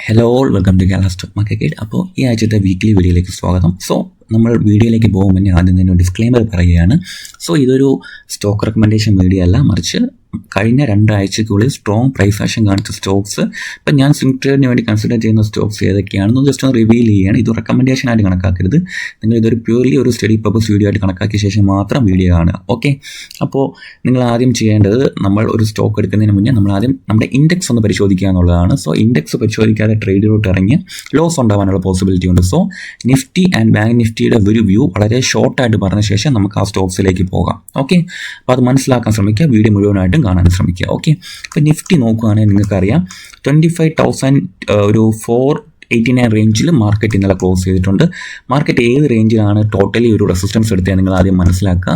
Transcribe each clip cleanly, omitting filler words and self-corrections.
Hello welcome to Kerala stock market. അപ്പോൾ ഈ ആഴ്ചത്തെ വീക്ക്ലി വീഡിയോയിലേക്ക് സ്വാഗതം. നമ്മൾ വീഡിയോയിലേക്ക് പോകുമ്പോൾ മുന്നേ ആദ്യം തന്നെ ഡിസ്ക്ലെയിമർ പറയുകയാണ്. ഇതൊരു സ്റ്റോക്ക് റെക്കമെൻഡേഷൻ വീഡിയോ അല്ല, മറിച്ച് കഴിഞ്ഞ 2 ആഴ്ചയ്ക്കുള്ളിൽ സ്ട്രോങ് പ്രൈസ് ആക്ഷൻ കാണിച്ച സ്റ്റോക്സ്, ഇപ്പം ഞാൻ സ്വിംഗ് ട്രേഡിന് വേണ്ടി കൺസിഡർ ചെയ്യുന്ന സ്റ്റോക്സ് ഏതൊക്കെയാണെന്ന് ജസ്റ്റ് ഒന്ന് റിവീൽ ചെയ്യുകയാണ്. ഇത് റെക്കമെൻഡേഷൻ ആയിട്ട് കണക്കാക്കരുത്. നിങ്ങൾ ഇതൊരു പ്യൂർലി ഒരു സ്റ്റഡി പർപ്പസ് വീഡിയോ ആയിട്ട് കണക്കാക്കിയ ശേഷം മാത്രം വീഡിയോ കാണുക. ഓക്കെ, അപ്പോൾ നിങ്ങൾ ആദ്യം ചെയ്യേണ്ടത്, നമ്മൾ ഒരു സ്റ്റോക്ക് എടുക്കുന്നതിന് മുന്നേ നമ്മൾ ആദ്യം നമ്മുടെ ഇൻഡെക്സ് ഒന്ന് പരിശോധിക്കുക എന്നുള്ളതാണ്. ഇൻഡെക്സ് പരിശോധിക്കാതെ ട്രേഡിലോട്ട് ഇറങ്ങി ലോസ് ഉണ്ടാവാനുള്ള പോസിബിലിറ്റി ഉണ്ട്. നിഫ്റ്റി ആൻഡ് ബാങ്ക് നിഫ്റ്റിയുടെ ഒരു വ്യൂ വളരെ ഷോർട്ടായിട്ട് പറഞ്ഞ ശേഷം നമുക്ക് ആ സ്റ്റോക്സിലേക്ക് പോകാം. ഓക്കെ, അപ്പോൾ അത് മനസ്സിലാക്കാൻ ശ്രമിക്കുക, വീഡിയോ മുഴുവനായിട്ടും കാണാൻ ശ്രമിക്കുക. ഓക്കെ, ഇപ്പോൾ നിഫ്റ്റി നോക്കുകയാണെങ്കിൽ നിങ്ങൾക്കറിയാം 25,000 ഒരു 489 റേഞ്ചിൽ മാർക്കറ്റ് ഇന്നലെ ക്ലോസ് ചെയ്തിട്ടുണ്ട്. മാർക്കറ്റ് ഏത് റേഞ്ചിലാണ് ടോട്ടലി ഒരു റെസിസ്റ്റൻസ് എടുത്തത് നിങ്ങൾ ആദ്യം മനസ്സിലാക്കുക.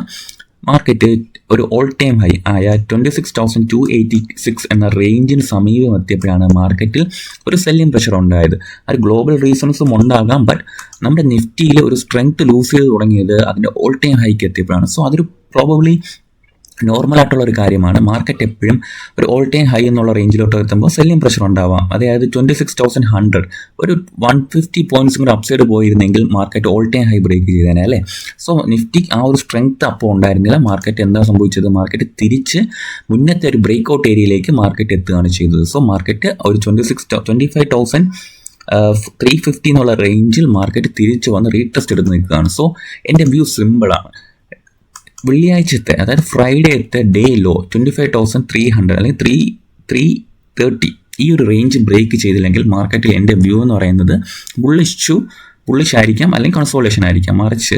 മാർക്കറ്റ് ഒരു ഓൾ ടൈം ഹൈ ആയ 26,286 എന്ന റേഞ്ചിന് സമീപം എത്തിയപ്പോഴാണ് മാർക്കറ്റിൽ ഒരു സെല്ലിംഗ് പ്രഷർ ഉണ്ടായത്. അത് ഗ്ലോബൽ റീസൺസും ഉണ്ടാകാം, ബട്ട് നമ്മുടെ നിഫ്റ്റിയിൽ ഒരു സ്ട്രെങ്ത് ലൂസ് ചെയ്ത് തുടങ്ങിയത് അതിൻ്റെ ഓൾ ടൈം ഹൈക്ക് എത്തിയപ്പോഴാണ്. അതൊരു പ്രോബബ്ലി നോർമലായിട്ടുള്ള ഒരു കാര്യമാണ്. മാർക്കറ്റ് എപ്പോഴും ഒരു ഓൾ ടൈം ഹൈ എന്നുള്ള റേഞ്ചിലോട്ട് എത്തുമ്പോൾ സെല്ലിംഗ് പ്രഷർ ഉണ്ടാവാം. അതായത് 26,100 ഒരു 150 പോയിന്റ്സും കൂടെ അപ്സൈഡ് പോയിരുന്നെങ്കിൽ market all time high break ചെയ്തേനെ അല്ലേ. നിഫ്റ്റി ആ ഒരു സ്ട്രെങ്ത് അപ്പോൾ ഉണ്ടായിരുന്നില്ല. മാർക്കറ്റ് എന്താ സംഭവിച്ചത്? മാർക്കറ്റ് തിരിച്ച് മുന്നത്തെ ഒരു ബ്രേക്ക് ഔട്ട് ഏരിയയിലേക്ക് മാർക്കറ്റ് എത്തുകയാണ് ചെയ്തത്. മാർക്കറ്റ് ഒരു 25,350 എന്നുള്ള റേഞ്ചിൽ മാർക്കറ്റ് തിരിച്ച് വന്ന് റീടെസ്റ്റ് എടുത്ത് നിൽക്കുകയാണ്. എൻ്റെ വ്യൂ സിമ്പിളാണ്. വെള്ളിയാഴ്ചത്തെ, അതായത് ഫ്രൈഡേത്തെ ഡേ ലോ 25,300 അല്ലെങ്കിൽ 330 ഈ ഒരു റേഞ്ച് ബ്രേക്ക് ചെയ്തില്ലെങ്കിൽ മാർക്കറ്റിൽ എൻ്റെ വ്യൂ എന്ന് പറയുന്നത് ബുള്ളിഷ് ആയിരിക്കാം, അല്ലെങ്കിൽ കൺസോളേഷൻ ആയിരിക്കാം. മറിച്ച്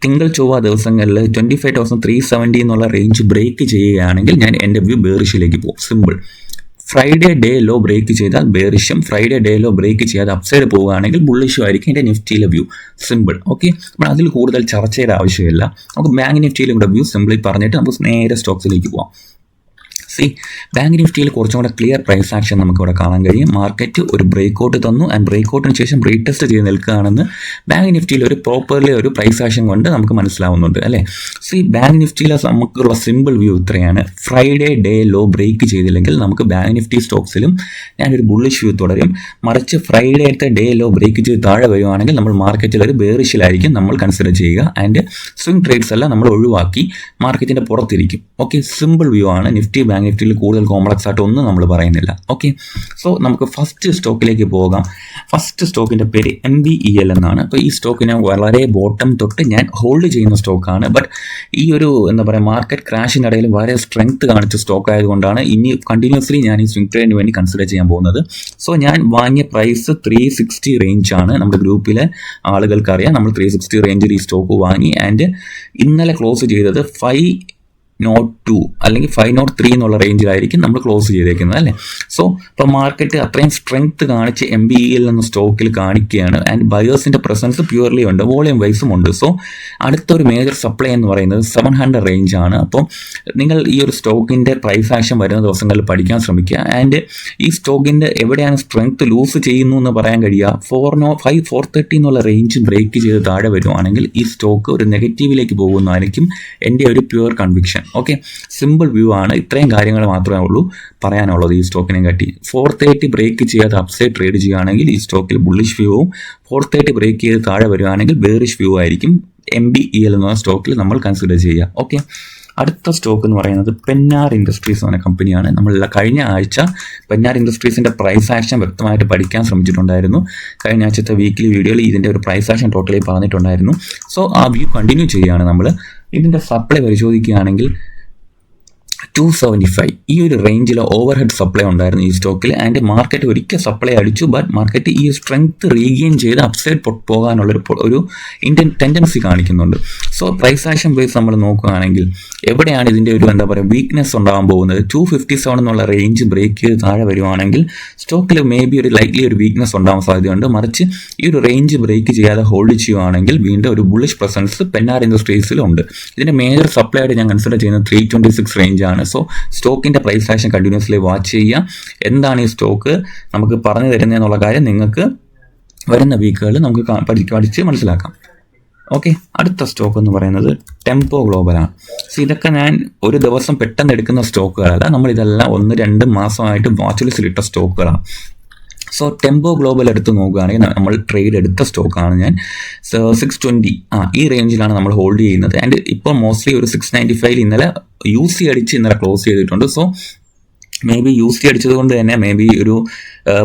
തിങ്കൾ ചൊവ്വ ദിവസങ്ങളിൽ 25,370 എന്നുള്ള റേഞ്ച് ബ്രേക്ക് ചെയ്യുകയാണെങ്കിൽ എൻ്റെ വ്യൂ ബേറിഷിലേക്ക് പോകും. Simple. Friday day low break ചെയ്താൽ ബേറിഷും, ഫ്രൈഡേ ഡേ ലോ ബ്രേക്ക് ചെയ്യാതെ അപ്സൈഡ് പോവുകയാണെങ്കിൽ ബുള്ളിഷും ആയിരിക്കും എൻ്റെ നിഫ്റ്റിയിലെ വ്യൂ. സിമ്പിൾ. ഓക്കെ, നമ്മൾ അതിൽ കൂടുതൽ ചർച്ചയുടെ ആവശ്യമില്ല. നമുക്ക് ബാങ്ക് നിഫ്റ്റിയിലും കൂടെ വ്യൂ സിമ്പിളി പറഞ്ഞിട്ട് നമുക്ക് നേരെ സ്റ്റോക്സിലേക്ക് പോവാം. ബാങ്ക് നിഫ്റ്റിയിൽ കുറച്ചും കൂടെ ക്ലിയർ പ്രൈസ് ആക്ഷൻ നമുക്ക് ഇവിടെ കാണാൻ കഴിയും. മാർക്കറ്റ് ഒരു ബ്രേക്ക് ഔട്ട് തന്നു, ആൻഡ് ബ്രേക്ക് ഔട്ടിന് ശേഷം റീടെസ്റ്റ് ചെയ്ത് നിൽക്കുകയാണെന്ന് ബാങ്ക് നിഫ്റ്റിയിൽ ഒരു പ്രോപ്പർലി ഒരു പ്രൈസ് ആക്ഷൻ കൊണ്ട് നമുക്ക് മനസ്സിലാവുന്നുണ്ട് അല്ലേ. ബാങ്ക് നിഫ്റ്റിയിലെ നമുക്കുള്ള സിമ്പിൾ വ്യൂ ഇത്രയാണ്. ഫ്രൈഡേ ഡേ ലോ ബ്രേക്ക് ചെയ്തില്ലെങ്കിൽ നമുക്ക് ബാങ്ക് നിഫ്റ്റി സ്റ്റോക്സിലും ഞാനൊരു ബുള്ളിഷ് വ്യൂ തുടരും. മറിച്ച് ഫ്രൈഡേത്തെ ഡേ ലോ ബ്രേക്ക് ചെയ്ത് താഴെ വരുവാണെങ്കിൽ നമ്മൾ മാർക്കറ്റിൽ ഒരു ബേറിഷിലായിരിക്കും നമ്മൾ കൺസിഡർ ചെയ്യുക. ആൻഡ് സ്വിംഗ് ട്രേഡ്സ് എല്ലാം നമ്മൾ ഒഴിവാക്കി മാർക്കറ്റിൻ്റെ പുറത്തിരിക്കും. ഓക്കെ, സിമ്പിൾ വ്യൂ ആണ്. നിഫ്റ്റി ബാങ്ക് നിഫ്റ്റിയിൽ കൂടുതൽ കോംപ്ലക്സ് ആയിട്ട് ഒന്നും നമ്മൾ പറയുന്നില്ല. ഓക്കെ, നമുക്ക് ഫസ്റ്റ് സ്റ്റോക്കിലേക്ക് പോകാം. ഫസ്റ്റ് സ്റ്റോക്കിൻ്റെ പേര് MBEL എന്നാണ്. അപ്പോൾ ഈ സ്റ്റോക്കിനെ വളരെ ബോട്ടം തൊട്ട് ഞാൻ ഹോൾഡ് ചെയ്യുന്ന സ്റ്റോക്കാണ്. ബട്ട് ഈ ഒരു മാർക്കറ്റ് ക്രാഷിനിടയിൽ വളരെ സ്ട്രെങ്ത് കാണിച്ച സ്റ്റോക്ക് ആയതുകൊണ്ടാണ് ഇനി കണ്ടിന്യൂസ്ലി ഞാൻ ഈ സ്വിംഗ് ട്രേഡിന് വേണ്ടി കൺസിഡർ ചെയ്യാൻ പോകുന്നത്. ഞാൻ വാങ്ങിയ പ്രൈസ് 360 റേഞ്ചാണ്. നമ്മുടെ ഗ്രൂപ്പിലെ ആളുകൾക്കറിയാം, നമ്മൾ 360 റേഞ്ചിൽ ഈ സ്റ്റോക്ക് വാങ്ങി. ആൻഡ് ഇന്നലെ ക്ലോസ് ചെയ്തത് 502 അല്ലെങ്കിൽ 503 എന്നുള്ള റേഞ്ചിലായിരിക്കും നമ്മൾ ക്ലോസ് ചെയ്തേക്കുന്നത് അല്ലേ. ഇപ്പോൾ മാർക്കറ്റ് അത്രയും സ്ട്രെങ്ത് കാണിച്ച് MBEL എന്ന സ്റ്റോക്കിൽ കാണിക്കുകയാണ്. ആൻഡ് ബയേഴ്സിൻ്റെ പ്രസൻസ് പ്യൂർലി ഉണ്ട്, വോളിയം വൈസും ഉണ്ട്. അടുത്തൊരു മേജർ സപ്ലൈ എന്ന് പറയുന്നത് 700 റേഞ്ചാണ്. അപ്പോൾ നിങ്ങൾ ഈ ഒരു സ്റ്റോക്കിൻ്റെ പ്രൈസ് ആക്ഷൻ വരുന്ന ദിവസങ്ങളിൽ പഠിക്കാൻ ശ്രമിക്കുക. ആൻഡ് ഈ സ്റ്റോക്കിൻ്റെ എവിടെയാണ് സ്ട്രെങ്ത് ലൂസ് ചെയ്യുന്നു എന്ന് പറയാൻ കഴിയുക. 430 എന്നുള്ള റേഞ്ച് ബ്രേക്ക് ചെയ്ത് താഴെ വരുവാണെങ്കിൽ ഈ സ്റ്റോക്ക് ഒരു നെഗറ്റീവിലേക്ക് പോകുന്നതായിരിക്കും എൻ്റെ ഒരു pure conviction. Okay, simple view ആണ്. ഇത്രയും കാര്യങ്ങൾ മാത്രമേ ഉള്ളൂ പറയാനുള്ളത് ഈ സ്റ്റോക്കിനെ കാട്ടി. 430 ബ്രേക്ക് ചെയ്യാതെ അപ്സൈഡ് ട്രേഡ് ചെയ്യുകയാണെങ്കിൽ ഈ സ്റ്റോക്കിൽ ബുള്ളിഷ് വ്യൂവും, 430 ബ്രേക്ക് ചെയ്ത് താഴെ വരുവാണെങ്കിൽ ബേറിഷ് വ്യൂ ആയിരിക്കും MBEL എന്ന സ്റ്റോക്കിൽ നമ്മൾ കൺസിഡർ ചെയ്യുക. ഓക്കെ, അടുത്ത സ്റ്റോക്ക് എന്ന് പറയുന്നത് പെന്നാർ ഇൻഡസ്ട്രീസ് എന്ന കമ്പനിയാണ്. നമ്മൾ കഴിഞ്ഞ ആഴ്ച പെന്നാർ ഇൻഡസ്ട്രീസിൻ്റെ പ്രൈസ് ആക്ഷൻ വ്യക്തമായിട്ട് പഠിക്കാൻ ശ്രമിച്ചിട്ടുണ്ടായിരുന്നു. കഴിഞ്ഞ ആഴ്ചത്തെ വീക്കിലി വീഡിയോയിൽ ഇതിൻ്റെ ഒരു പ്രൈസ് ആക്ഷൻ ടോട്ടലി പറഞ്ഞിട്ടുണ്ടായിരുന്നു. ആ വ്യൂ കണ്ടിന്യൂ ചെയ്യുകയാണ് നമ്മൾ. ഇതിൻ്റെ സപ്ലൈ പരിശോധിക്കുകയാണെങ്കിൽ 275 ഈ ഒരു റേഞ്ചിൽ ഓവർ ഹെഡ് സപ്ലൈ ഉണ്ടായിരുന്നു ഈ സ്റ്റോക്കിൽ. ആൻഡ് മാർക്കറ്റ് ഒരിക്കൽ സപ്ലൈ അടിച്ചു, ബട്ട് മാർക്കറ്റ് ഈ സ്ട്രെങ്ത് റീഗെയിൻ ചെയ്ത് അപ്സൈഡ് പോകാനുള്ളൊരു ഇന്ത്യൻ ടെൻഡൻസി കാണിക്കുന്നുണ്ട്. പ്രൈസ് ആക്ഷൻ ബേസ് നമ്മൾ നോക്കുകയാണെങ്കിൽ എവിടെയാണ് ഇതിൻ്റെ ഒരു വീക്ക്നെസ് ഉണ്ടാകാൻ പോകുന്നത്? 257 എന്നുള്ള റേഞ്ച് ബ്രേക്ക് ചെയ്ത് താഴെ വരുവാണെങ്കിൽ സ്റ്റോക്കിൽ മേ ബി ഒരു ലൈറ്റ്ലി ഒരു വീക്ക്നെസ് ഉണ്ടാകാൻ സാധ്യതയുണ്ട്. മറിച്ച് ഈ ഒരു റേഞ്ച് ബ്രേക്ക് ചെയ്യാതെ ഹോൾഡ് ചെയ്യുകയാണെങ്കിൽ വീണ്ടും ഒരു ബുള്ളിഷ് പ്രസൻസ് പെന്നാർ ഇൻഡസ്ട്രീസിലുണ്ട്. ഇതിൻ്റെ മേജർ സപ്ലൈ ആയിട്ട് ഞാൻ കൺസിഡർ ചെയ്യുന്നത് 326 റേഞ്ചാണ്. സ്റ്റോക്കിൻ്റെ പ്രൈസ് ആക്ഷൻ കണ്ടിന്യൂസ്ലി വാച്ച് ചെയ്യുക. എന്താണ് ഈ സ്റ്റോക്ക് നമുക്ക് പറഞ്ഞു തരുന്നതെന്നുള്ള കാര്യം നിങ്ങൾക്ക് വരുന്ന വീക്കുകളിൽ നമുക്ക് പഠിച്ച് മനസ്സിലാക്കാം. ഓക്കെ, അടുത്ത സ്റ്റോക്ക് എന്ന് പറയുന്നത് ടെമ്പോ ഗ്ലോബലാണ്. ഇതൊക്കെ ഞാൻ ഒരു ദിവസം പെട്ടെന്ന് എടുക്കുന്ന സ്റ്റോക്കുകളല്ല, നമ്മളിതെല്ലാം 1-2 മാസമായിട്ട് വാച്ച് ലിസ്റ്റിലിട്ട സ്റ്റോക്കുകളാണ്. സോ ടെമ്പോ ഗ്ലോബൽ എടുത്ത് നോക്കുകയാണെങ്കിൽ നമ്മൾ ട്രേഡ് എടുത്ത സ്റ്റോക്കാണ് ഞാൻ 620 ഈ റേഞ്ചിലാണ് നമ്മൾ ഹോൾഡ് ചെയ്യുന്നത്. ആൻഡ് ഇപ്പോൾ മോസ്റ്റ്ലി ഒരു 695 ഇന്നലെ UC അടിച്ച് ഇന്നലെ ക്ലോസ് ചെയ്തിട്ടുണ്ട്. സോ മേ ബി UC അടിച്ചത് കൊണ്ട് തന്നെ മേ ബി ഒരു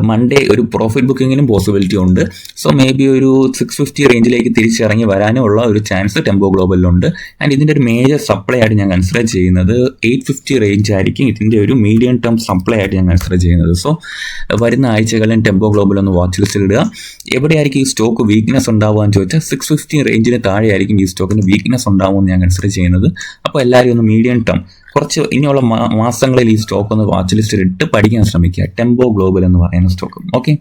മൺഡേ ഒരു പ്രോഫിറ്റ് ബുക്കിങ്ങിനും പോസിബിലിറ്റി ഉണ്ട്. സോ മേ ബി ഒരു 650 റേഞ്ചിലേക്ക് തിരിച്ചിറങ്ങി വരാനുള്ള ഒരു ചാൻസ് ടെമ്പോ ഗ്ലോബലിലുണ്ട്. ആൻഡ് ഇതിൻ്റെ ഒരു മേജർ സപ്ലൈ ആയിട്ട് ഞാൻ കൺസിഡർ ചെയ്യുന്നത് 850 റേഞ്ച് ആയിരിക്കും ഇതിൻ്റെ ഒരു മീഡിയം ടേം സപ്ലൈ ആയിട്ട് ഞാൻ കൺസിഡർ ചെയ്യുന്നത്. സോ വരുന്ന ആഴ്ചകളിൽ ടെമ്പോ ഗ്ലോബൽ ഒന്ന് വാച്ച് ലിസ്റ്റിൽ ഇടുക. എവിടെയായിരിക്കും ഈ സ്റ്റോക്ക് വീക്ക്നെസ് ഉണ്ടാവുക എന്ന് ചോദിച്ചാൽ 650 റേഞ്ചിന് താഴെയായിരിക്കും ഈ സ്റ്റോക്കിന് വീക്ക്നെസ് ഉണ്ടാവുമെന്ന് ഞാൻ കൺസിഡർ ചെയ്യുന്നത്. അപ്പോൾ എല്ലാവരും ഒന്ന് മീഡിയം ടേം കുറച്ച് ഇനിയുള്ള മാസങ്ങളിൽ ഈ സ്റ്റോക്ക് ഒന്ന് വാച്ച് ലിസ്റ്റിൽ ഇട്ട് പഠിക്കാൻ ശ്രമിക്കുക. ടെമ്പോ ഗ്ലോബൽ എന്ന് പറയുന്ന സ്റ്റോക്ക്. ഓക്കെ,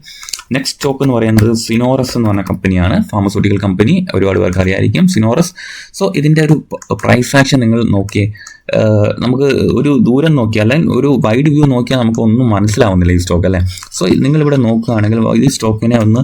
നെക്സ്റ്റ് സ്റ്റോക്ക് എന്ന് പറയുന്നത് സിനോറസ് എന്ന് പറഞ്ഞ കമ്പനിയാണ്. ഫാർമസ്യൂട്ടിക്കൽ കമ്പനി, ഒരുപാട് പേർക്ക് അറിയായിരിക്കും സിനോറസ്. സോ ഇതിൻ്റെ ഒരു പ്രൈസ് ആക്ഷൻ നിങ്ങൾ നോക്കിയേ. നമുക്ക് ഒരു ദൂരം നോക്കിയാൽ അല്ലെങ്കിൽ ഒരു വൈഡ് വ്യൂ നോക്കിയാൽ നമുക്ക് ഒന്നും മനസ്സിലാവുന്നില്ല ഈ സ്റ്റോക്ക് അല്ലേ. സോ നിങ്ങളിവിടെ നോക്കുകയാണെങ്കിൽ ഈ സ്റ്റോക്കിനെ ഒന്ന്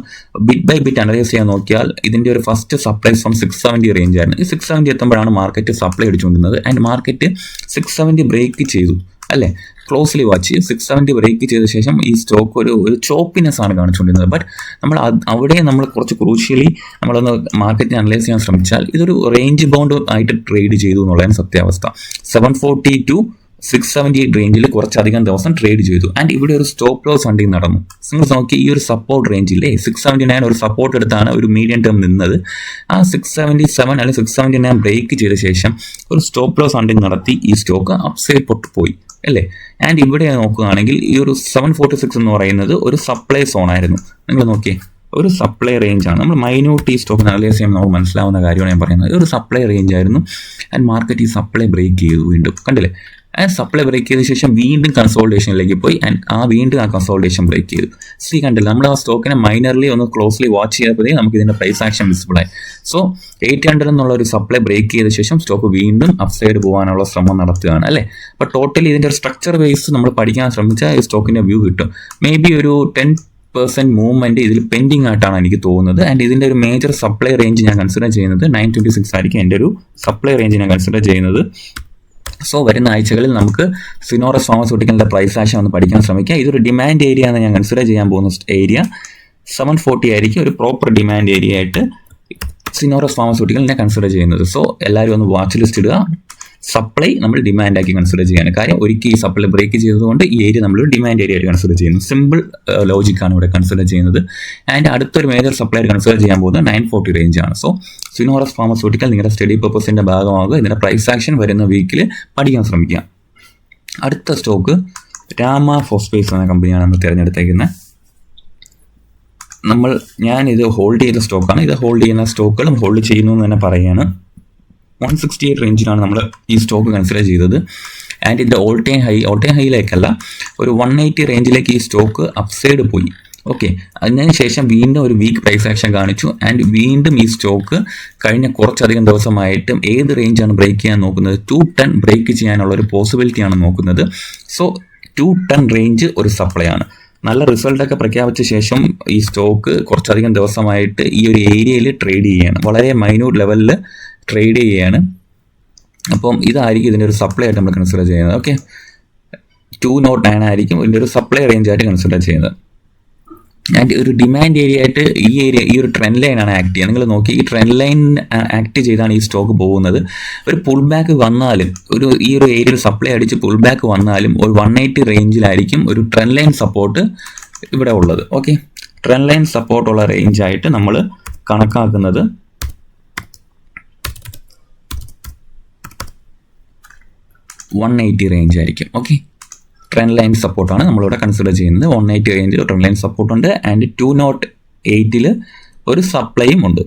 ബിറ്റ് ബൈ ബിറ്റ് അനലൈസ് ചെയ്യാൻ നോക്കിയാൽ ഇതിൻ്റെ ഒരു ഫസ്റ്റ് സപ്ലൈ ഫ്രം 670 റേഞ്ച് ആയിരുന്നു. ഈ 670 എത്തുമ്പോഴാണ് മാർക്കറ്റ് സപ്ലൈ അടിച്ചുകൊണ്ടിരുന്നത്. ആൻഡ് മാർക്കറ്റ് 670 ബ്രേക്ക് ചെയ്തു അല്ലേ. ക്ലോസ്ലി വാച്ച് 670 ബ്രേക്ക് ചെയ്ത ശേഷം ഈ സ്റ്റോക്ക് ഒരു ചോപ്പിനെസ് ആണ് കാണിച്ചുകൊണ്ടിരുന്നത്. ബട്ട് നമ്മൾ അവിടെ നമ്മൾ കുറച്ച് ക്രൂഷ്യലി നമ്മളൊന്ന് മാർക്കറ്റിനെ അനലൈസ് ചെയ്യാൻ ശ്രമിച്ചാൽ ഇതൊരു റേഞ്ച് ബൗണ്ട് ആയിട്ട് ട്രേഡ് ചെയ്തു എന്നുള്ളതാണ് സത്യാവസ്ഥ. 740 to 678 റേഞ്ചിൽ കുറച്ചധികം ദിവസം ട്രേഡ് ചെയ്തു. ആൻഡ് ഇവിടെ ഒരു സ്റ്റോപ്പ് ലോസ് ഹണ്ടിങ് നടന്നു. നിങ്ങൾ നോക്കി ഈ ഒരു സപ്പോർട്ട് റേഞ്ചില്ലേ 679 ഒരു സപ്പോർട്ട് എടുത്താണ് ഒരു മീഡിയം ടേം നിന്നത്. ആ 677 അല്ലെങ്കിൽ 679 ബ്രേക്ക് ചെയ്ത ശേഷം ഒരു സ്റ്റോപ്പ് ലോസ് ഹണ്ടിങ് നടത്തി ഈ സ്റ്റോക്ക് അപ്സൈഡ് പൊട്ടിപ്പോയി അല്ലേ. ആൻഡ് ഇവിടെ നോക്കുകയാണെങ്കിൽ ഈ ഒരു 746 എന്ന് പറയുന്നത് ഒരു സപ്ലൈ സോൺ ആയിരുന്നു. നിങ്ങൾ നോക്കിയേ, ഒരു സപ്ലൈ റേഞ്ചാണ്. നമ്മൾ മൈന്യൂട്ട് ഈ സ്റ്റോക്ക് അനലൈസ് ചെയ്യുമ്പോൾ നമുക്ക് മനസ്സിലാവുന്ന കാര്യമാണ് ഞാൻ പറയുന്നത്. ഒരു സപ്ലൈ റേഞ്ച് ആയിരുന്നു. ആൻഡ് മാർക്കറ്റ് ഈ സപ്ലൈ ബ്രേക്ക് ചെയ്തു വീണ്ടും, കണ്ടില്ലേ. ആൻഡ് സപ്ലൈ ബ്രേക്ക് ചെയ്ത ശേഷം വീണ്ടും കൺസോൾട്ടേഷനിലേക്ക് പോയി. ആൻഡ് വീണ്ടും ആ കൺസോൾട്ടേഷൻ ബ്രേക്ക് ചെയ്തു. കണ്ടില്ല, നമ്മൾ ആ സ്റ്റോക്കിനെ മൈനർലി ഒന്ന് ക്ലോസ്ലി വാച്ച് ചെയ്തപ്പോഴേ നമുക്ക് ഇതിൻ്റെ പ്രൈസ് ആക്ഷൻ വിസിബിൾ ആയി. സോ 800 എന്നുള്ള ഒരു സപ്ലൈ ബ്രേക്ക് ചെയ്ത ശേഷം സ്റ്റോക്ക് വീണ്ടും അപ്സൈഡ് പോകാനുള്ള ശ്രമം നടത്തുകയാണ് അല്ലേ. അപ്പോൾ ടോട്ടലി ഇതിൻ്റെ ഒരു സ്ട്രക്ചർ ബേസ് നമ്മൾ പഠിക്കാൻ ശ്രമിച്ചാൽ ഈ സ്റ്റോക്കിൻ്റെ വ്യൂ കിട്ടും. മേ ബി ഒരു 10% മൂവ്മെൻറ്റ് ഇതിൽ പെൻഡിങ് ആയിട്ടാണ് എനിക്ക് തോന്നുന്നത്. ആൻഡ് ഇതിൻ്റെ ഒരു മേജർ സപ്ലൈ റേഞ്ച് ഞാൻ കൺസിഡർ ചെയ്യുന്നത് 926 ആയിരിക്കും എൻ്റെ ഒരു സപ്ലൈ റേഞ്ച് ഞാൻ കൺസിഡർ ചെയ്യുന്നത്. സോ വരുന്ന ആഴ്ചകളിൽ നമുക്ക് സിനോറസ് ഫാർമസ്യൂട്ടിക്കലിൻ്റെ പ്രൈസ് ആക്ഷൻ ഒന്ന് പഠിക്കാൻ ശ്രമിക്കുക. ഇതൊരു ഡിമാൻഡ് ഏരിയ ആണ് ഞാൻ കൺസിഡർ ചെയ്യാൻ പോകുന്ന ഏരിയ. 740 ആയിരിക്കും ഒരു പ്രോപ്പർ ഡിമാൻഡ് ഏരിയ ആയിട്ട് സിനോറസ് ഫാർമസ്യൂട്ടിക്കലിനെ കൺസിഡർ ചെയ്യുന്നത്. സോ എല്ലാവരും ഒന്ന് വാച്ച് ലിസ്റ്റ് ഇടുക. സപ്ലൈ നമ്മൾ ഡിമാൻഡ് ആക്കി കൺസിഡർ ചെയ്യാൻ കാര്യം ഒരിക്കൽ ഈ സപ്ലൈ ബ്രേക്ക് ചെയ്തതുകൊണ്ട് ഈ ഏരിയ നമ്മൾ ഡിമാൻഡ് ഏരിയ ആയിട്ട് കൺസിഡർ ചെയ്യുന്നു. സിമ്പിൾ ലോജിക്കാണ് ഇവിടെ കൺസിഡർ ചെയ്യുന്നത്. ആൻഡ് അടുത്തൊരു മേജർ സപ്ലൈ കൺസിഡർ ചെയ്യാൻ പോകുന്നത് 940 റേഞ്ചാണ്. സോ സിനോറസ് ഫാർമസ്യൂട്ടിക്കൽ നിങ്ങളുടെ സ്റ്റഡി പർപ്പസിൻ്റെ ഭാഗമാകുക. ഇതിൻ്റെ പ്രൈസ് ആക്ഷൻ വരുന്ന വീക്കിൽ പഠിക്കാൻ ശ്രമിക്കുക. അടുത്ത സ്റ്റോക്ക് രാമ ഫോസ്ഫേറ്റ്സ് എന്ന കമ്പനിയാണ് നമ്മൾ തിരഞ്ഞെടുത്തേക്കുന്നത്. ഞാനിത് ഹോൾഡ് ചെയ്ത സ്റ്റോക്കാണ്. ഇത് ഹോൾഡ് ചെയ്യുന്ന സ്റ്റോക്കുകൾ ഹോൾഡ് ചെയ്യുന്നു എന്ന് തന്നെ പറയുകയാണ്. 168 റേഞ്ചിലാണ് നമ്മൾ ഈ സ്റ്റോക്ക് കൺസിഡർ ചെയ്തത്. ആൻഡ് ഇതിൻ്റെ ഓൾ ടൈം ഹൈയിലേക്കല്ല, ഒരു 180 റേഞ്ചിലേക്ക് ഈ സ്റ്റോക്ക് അപ്സൈഡ് പോയി. ഓക്കെ, അതിന് ശേഷം വീണ്ടും ഒരു വീക്ക് പ്രൈസ് ആക്ഷൻ കാണിച്ചു. ആൻഡ് വീണ്ടും ഈ സ്റ്റോക്ക് കഴിഞ്ഞ കുറച്ചധികം ദിവസമായിട്ടും ഏത് റേഞ്ചാണ് ബ്രേക്ക് ചെയ്യാൻ നോക്കുന്നത്? 210 ബ്രേക്ക് ചെയ്യാനുള്ള ഒരു പോസിബിലിറ്റിയാണ് നോക്കുന്നത്. സോ 210 റേഞ്ച് ഒരു സപ്ലൈ ആണ്. നല്ല റിസൾട്ടൊക്കെ പ്രഖ്യാപിച്ച ശേഷം ഈ സ്റ്റോക്ക് കുറച്ചധികം ദിവസമായിട്ട് ഈ ഒരു ഏരിയയിൽ ട്രേഡ് ചെയ്യുകയാണ്. വളരെ മൈന്യൂട്ട് ലെവലിൽ ട്രേഡ് ചെയ്യുകയാണ്. അപ്പം ഇതായിരിക്കും ഇതിൻ്റെ ഒരു സപ്ലൈ ആയിട്ട് നമ്മൾ കൺസിഡർ ചെയ്യുന്നത്. ഓക്കെ, 209 ആയിരിക്കും ഇതിൻ്റെ ഒരു സപ്ലൈ റേഞ്ച് ആയിട്ട് കൺസിഡർ ചെയ്യുന്നത്. ആൻഡ് ഒരു ഡിമാൻഡ് ഏരിയ ആയിട്ട് ഈ ഒരു ട്രെൻഡ് ലൈനാണ് ആക്ട് ചെയ്യുക. നിങ്ങൾ നോക്കി, ഈ ട്രെൻഡ് ലൈൻ ആക്ട് ചെയ്താണ് ഈ സ്റ്റോക്ക് പോകുന്നത്. ഒരു പുൾ ബാക്ക് വന്നാലും ഈ ഒരു ഏരിയയിൽ സപ്ലൈ അടിച്ച് പുൾ ബാക്ക് വന്നാലും ഒരു 180 റേഞ്ചിലായിരിക്കും ഒരു ട്രെൻഡ് ലൈൻ സപ്പോർട്ട് ഇവിടെ ഉള്ളത്. ഓക്കെ, ട്രെൻഡ് ലൈൻ സപ്പോർട്ടുള്ള റേഞ്ചായിട്ട് നമ്മൾ കണക്കാക്കുന്നത് 180 റേഞ്ച് ആയിരിക്കും. ഓക്കെ, ട്രെൻഡ് ലൈൻ സപ്പോർട്ടാണ് നമ്മളിവിടെ കൺസിഡർ ചെയ്യുന്നത്. 180 റേഞ്ചിൽ ട്രെൻഡ് ലൈൻ സപ്പോർട്ടുണ്ട്. ആൻഡ് 208 ഒരു സപ്ലൈയും ഉണ്ട്.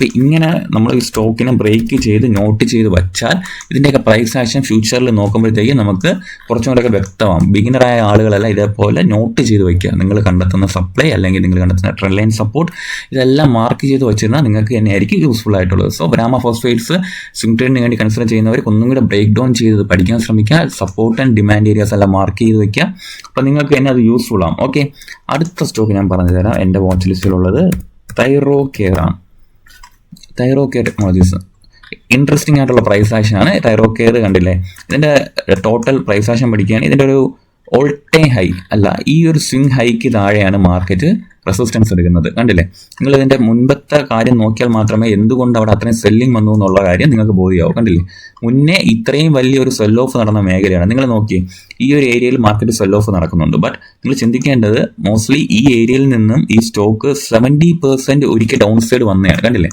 അപ്പോൾ ഇങ്ങനെ നമ്മൾ ഈ സ്റ്റോക്കിനെ ബ്രേക്ക് ചെയ്ത് നോട്ട് ചെയ്ത് വച്ചാൽ ഇതിൻ്റെയൊക്കെ പ്രൈസ് ആക്ഷൻ ഫ്യൂച്ചറിൽ നോക്കുമ്പോഴത്തേക്കും നമുക്ക് കുറച്ചും കൂടെയൊക്കെ വ്യക്തമാകും. ബിഗിനറായ ആളുകളെല്ലാം ഇതേപോലെ നോട്ട് ചെയ്ത് വയ്ക്കുക. നിങ്ങൾ കണ്ടെത്തുന്ന സപ്ലൈ അല്ലെങ്കിൽ നിങ്ങൾ കണ്ടെത്തുന്ന ട്രെൻഡ് ലൈൻ സപ്പോർട്ട് ഇതെല്ലാം മാർക്ക് ചെയ്ത് വെച്ചിരുന്നാൽ നിങ്ങൾക്ക് തന്നെയായിരിക്കും യൂസ്ഫുൾ ആയിട്ടുള്ളത്. സോ രാമ ഫോസ്ഫേറ്റ്സ് സ്വിംഗ് ട്രേഡിന് വേണ്ടി കൺസിഡർ ചെയ്യുന്നവർക്ക് ഒന്നും കൂടെ ബ്രേക്ക് ഡൗൺ ചെയ്ത് പഠിക്കാൻ ശ്രമിക്കുക. സപ്പോർട്ട് ആൻഡ് ഡിമാൻഡ് ഏരിയാസ് എല്ലാം മാർക്ക് ചെയ്ത് വയ്ക്കുക. അപ്പോൾ നിങ്ങൾക്ക് തന്നെ അത് യൂസ്ഫുൾ ആകും. ഓക്കെ, അടുത്ത സ്റ്റോക്ക് ഞാൻ പറഞ്ഞു തരാം. എൻ്റെ വാച്ച് ലിസ്റ്റിലുള്ളത് തൈറോകെയർ ആണ്. തൈറോകെയർ ടെക്നോളജീസ് ഇൻട്രസ്റ്റിംഗ് ആയിട്ടുള്ള പ്രൈസ് ആക്ഷൻ ആണ്. തൈറോകെയർ കണ്ടില്ലേ, ഇതിൻ്റെ ടോട്ടൽ പ്രൈസ് ആക്ഷൻ പഠിക്കുകയാണ്. ഇതിൻ്റെ ഒരു ഓൾ ടൈം ഹൈ അല്ല, ഈ ഒരു സ്വിംഗ് ഹൈക്ക് താഴെയാണ് മാർക്കറ്റ് റെസിസ്റ്റൻസ് എടുക്കുന്നത്. കണ്ടില്ലേ? നിങ്ങൾ ഇതിന്റെ മുൻപത്തെ കാര്യം നോക്കിയാൽ മാത്രമേ എന്തുകൊണ്ട് അവിടെ അത്രയും സെല്ലിംഗ് വന്നു എന്നുള്ള കാര്യം നിങ്ങൾക്ക് ബോധ്യമാവും. കണ്ടില്ലേ? മുന്നേ ഇത്രയും വലിയൊരു സെൽ ഓഫ് നടന്ന മേഖലയാണ്. നിങ്ങൾ നോക്കിയേ, ഈ ഒരു ഏരിയയിൽ മാർക്കറ്റ് സെൽ ഓഫ് നടക്കുന്നുണ്ട്. ബട്ട് നിങ്ങൾ ചിന്തിക്കേണ്ടത് മോസ്റ്റ്ലി ഈ ഏരിയയിൽ നിന്നും ഈ സ്റ്റോക്ക് 70% ഒരിക്കൽ ഡൗൺ സൈഡ് വന്നതാണ്. കണ്ടില്ലേ?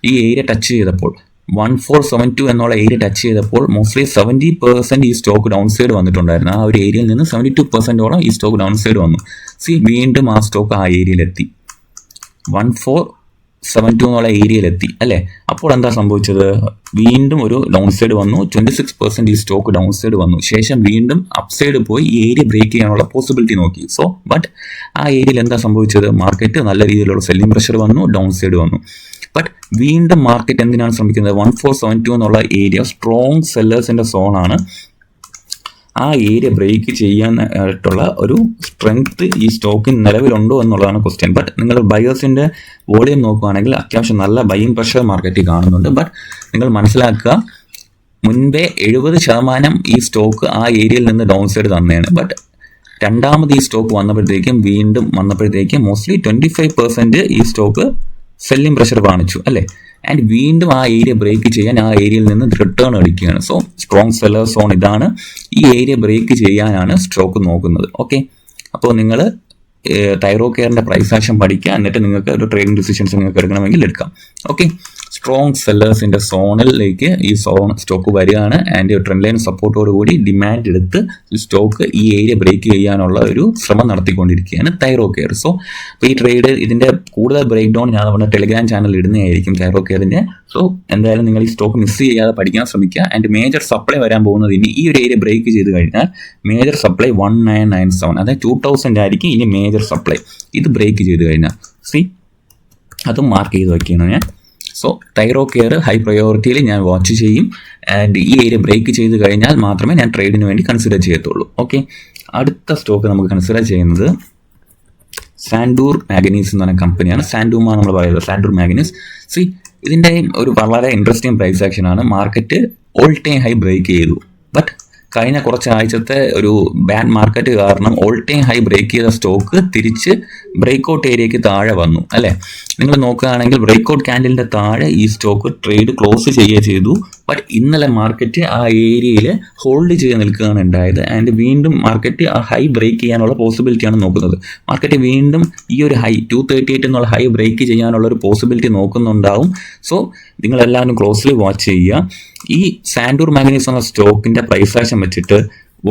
ഈ ഏരിയ ടച്ച് ചെയ്തപ്പോൾ 1472 എന്നുള്ള ഏരിയ ടച്ച് ചെയ്തപ്പോൾ മോസ്റ്റ്ലി 70% ഈ സ്റ്റോക്ക് ഡൗൺ സൈഡ് വന്നിട്ടുണ്ടായിരുന്നു. ആ ഒരു ഏരിയയിൽ നിന്ന് 72%ഓളം ഈ സ്റ്റോക്ക് ഡൗൺ സൈഡ് വന്നു. വീണ്ടും ആ സ്റ്റോക്ക് ആ ഏരിയയിലെത്തി, 1472 എന്നുള്ള ഏരിയയിലെത്തി അല്ലേ? അപ്പോൾ എന്താ സംഭവിച്ചത്? വീണ്ടും ഒരു ഡൗൺ സൈഡ് വന്നു, 26% ഈ സ്റ്റോക്ക് ഡൗൺ സൈഡ് വന്നു. ശേഷം വീണ്ടും അപ് സൈഡ് പോയി ഈ ഏരിയ ബ്രേക്ക് ചെയ്യാനുള്ള പോസിബിലിറ്റി നോക്കി. ബട്ട് ആ ഏരിയയിൽ എന്താ സംഭവിച്ചത്? മാർക്കറ്റ് നല്ല രീതിയിലുള്ള സെല്ലിംഗ് പ്രഷർ വന്നു, ഡൗൺ സൈഡ് വന്നു. ബട്ട് വീണ്ടും മാർക്കറ്റ് എന്തിനാണ് ശ്രമിക്കുന്നത്? 1472 എന്നുള്ള ഏരിയ സ്ട്രോങ് സെല്ലേഴ്സിന്റെ സോണാണ്. ആ ഏരിയ ബ്രേക്ക് ചെയ്യാനായിട്ടുള്ള ഒരു സ്ട്രെങ്ത് ഈ സ്റ്റോക്കിന് നിലവിലുണ്ടോ എന്നുള്ളതാണ് ക്വസ്റ്റ്യൻ. ബട്ട് നിങ്ങൾ ബയേഴ്സിന്റെ വോളിയം നോക്കുകയാണെങ്കിൽ അത്യാവശ്യം നല്ല ബൈയിങ് പ്രഷർ മാർക്കറ്റിൽ കാണുന്നുണ്ട്. ബട്ട് നിങ്ങൾ മനസ്സിലാക്കുക, മുൻപേ 70% ഈ സ്റ്റോക്ക് ആ ഏരിയയിൽ നിന്ന് ഡൗൺ സൈഡ് തന്നെയാണ്. ബട്ട് രണ്ടാമത് ഈ സ്റ്റോക്ക് വന്നപ്പോഴത്തേക്കും മോസ്റ്റ്ലി 25% ഈ സ്റ്റോക്ക് സെല്ലിംഗ് പ്രഷർ കാണിച്ചു അല്ലേ? ആൻഡ് വീണ്ടും ആ ഏരിയ ബ്രേക്ക് ചെയ്യാൻ ആ ഏരിയയിൽ നിന്ന് റിട്ടേൺ അടിക്കുകയാണ്. സ്ട്രോങ് സെല്ലർ സോൺ ഇതാണ്. ഈ ഏരിയ ബ്രേക്ക് ചെയ്യാനാണ് സ്റ്റോക്ക് നോക്കുന്നത്. ഓക്കെ, അപ്പോൾ നിങ്ങൾ തൈറോ കെയറിന്റെ പ്രൈസ് ആക്ഷൻ പഠിക്കുക. എന്നിട്ട് നിങ്ങൾക്ക് ഒരു ട്രേഡിംഗ് ഡിസിഷൻസ് നിങ്ങൾക്ക് എടുക്കണമെങ്കിൽ എടുക്കാം. ഓക്കെ, സ്ട്രോങ് സെല്ലേഴ്സിന്റെ സോണിലേക്ക് ഈ സ്റ്റോക്ക് വരികയാണ്. ആൻഡ് ട്രെൻഡ് ലൈൻ സപ്പോർട്ടോടുകൂടി ഡിമാൻഡ് എടുത്ത് സ്റ്റോക്ക് ഈ ഏരിയ ബ്രേക്ക് ചെയ്യാനുള്ള ഒരു ശ്രമം നടത്തിക്കൊണ്ടിരിക്കുകയാണ് തൈറോ കെയർ. അപ്പോൾ ഈ ട്രേഡ് ഇതിന്റെ കൂടുതൽ ബ്രേക്ക് ഡൗൺ ഞാൻ നമ്മുടെ ടെലിഗ്രാം ചാനൽ ഇടുന്നതായിരിക്കും തൈറോ കെയറിന്റെ. എന്തായാലും നിങ്ങൾ ഈ സ്റ്റോക്ക് മിസ് ചെയ്യാതെ പഠിക്കാൻ ശ്രമിക്കുക. ആൻഡ് മേജർ സപ്ലൈ വരാൻ പോകുന്നത് ഇനി ഈ ഒരു ഏരിയ ബ്രേക്ക് ചെയ്ത് കഴിഞ്ഞാൽ മേജർ സപ്ലൈ 1997, അതായത് 2000 ആയിരിക്കും ഇനി മേജർ സപ്ലൈ. ഇത് ബ്രേക്ക് ചെയ്ത് കഴിഞ്ഞാൽ അതും മാർക്ക് ചെയ്ത് വയ്ക്കുകയാണ് ഞാൻ. തൈറോ കെയർ ഹൈ പ്രയോറിറ്റിയിൽ ഞാൻ വാച്ച് ചെയ്യും. ആൻഡ് ഈ ഏരിയ ബ്രേക്ക് ചെയ്ത് കഴിഞ്ഞാൽ മാത്രമേ ഞാൻ ട്രേഡിന് വേണ്ടി കൺസിഡർ ചെയ്യത്തുള്ളൂ. ഓക്കെ, അടുത്ത സ്റ്റോക്ക് നമുക്ക് കൺസിഡർ ചെയ്യുന്നത് സാൻഡൂർ മാഗ്നീസ് എന്ന് പറഞ്ഞ കമ്പനിയാണ്. സാൻഡൂമ നമ്മൾ പറയുന്നത് സാൻഡൂർ മാഗ്നീസ്. ഇതിൻ്റെ ഒരു വളരെ ഇൻട്രസ്റ്റിംഗ് പ്രൈസ് ആക്ഷൻ ആണ്. Market all time high break ചെയ്തു. ബട്ട് കഴിഞ്ഞ കുറച്ച് ആഴ്ചത്തെ ഒരു ബാഡ് മാർക്കറ്റ് കാരണം ഓൾ ടൈം ഹൈ ബ്രേക്ക് ചെയ്ത സ്റ്റോക്ക് തിരിച്ച് ബ്രേക്ക്ഔട്ട് ഏരിയയ്ക്ക് താഴെ വന്നു അല്ലേ? നിങ്ങൾ നോക്കുകയാണെങ്കിൽ ബ്രേക്ക്ഔട്ട് ക്യാൻഡലിന്റെ താഴെ ഈ സ്റ്റോക്ക് ട്രേഡ് ക്ലോസ് ചെയ്യുക ചെയ്തു. ബട്ട് ഇന്നലെ മാർക്കറ്റ് ആ ഏരിയയിൽ ഹോൾഡ് ചെയ്ത് നിൽക്കുകയാണ് ഉണ്ടായത്. ആൻഡ് വീണ്ടും മാർക്കറ്റ് ആ ഹൈ ബ്രേക്ക് ചെയ്യാനുള്ള പോസിബിലിറ്റിയാണ് നോക്കുന്നത്. മാർക്കറ്റ് വീണ്ടും ഈ ഒരു ഹൈ 238 എന്നുള്ള ഹൈ ബ്രേക്ക് ചെയ്യാനുള്ള ഒരു പോസിബിലിറ്റി നോക്കുന്നുണ്ടാവും. നിങ്ങളെല്ലാവരും ക്ലോസ്ലി വാച്ച് ചെയ്യുക. ഈ സാൻഡൂർ മാഗ്നീസ് എന്ന സ്റ്റോക്കിന്റെ പ്രൈസ് ആക്ഷൻ വെച്ചിട്ട്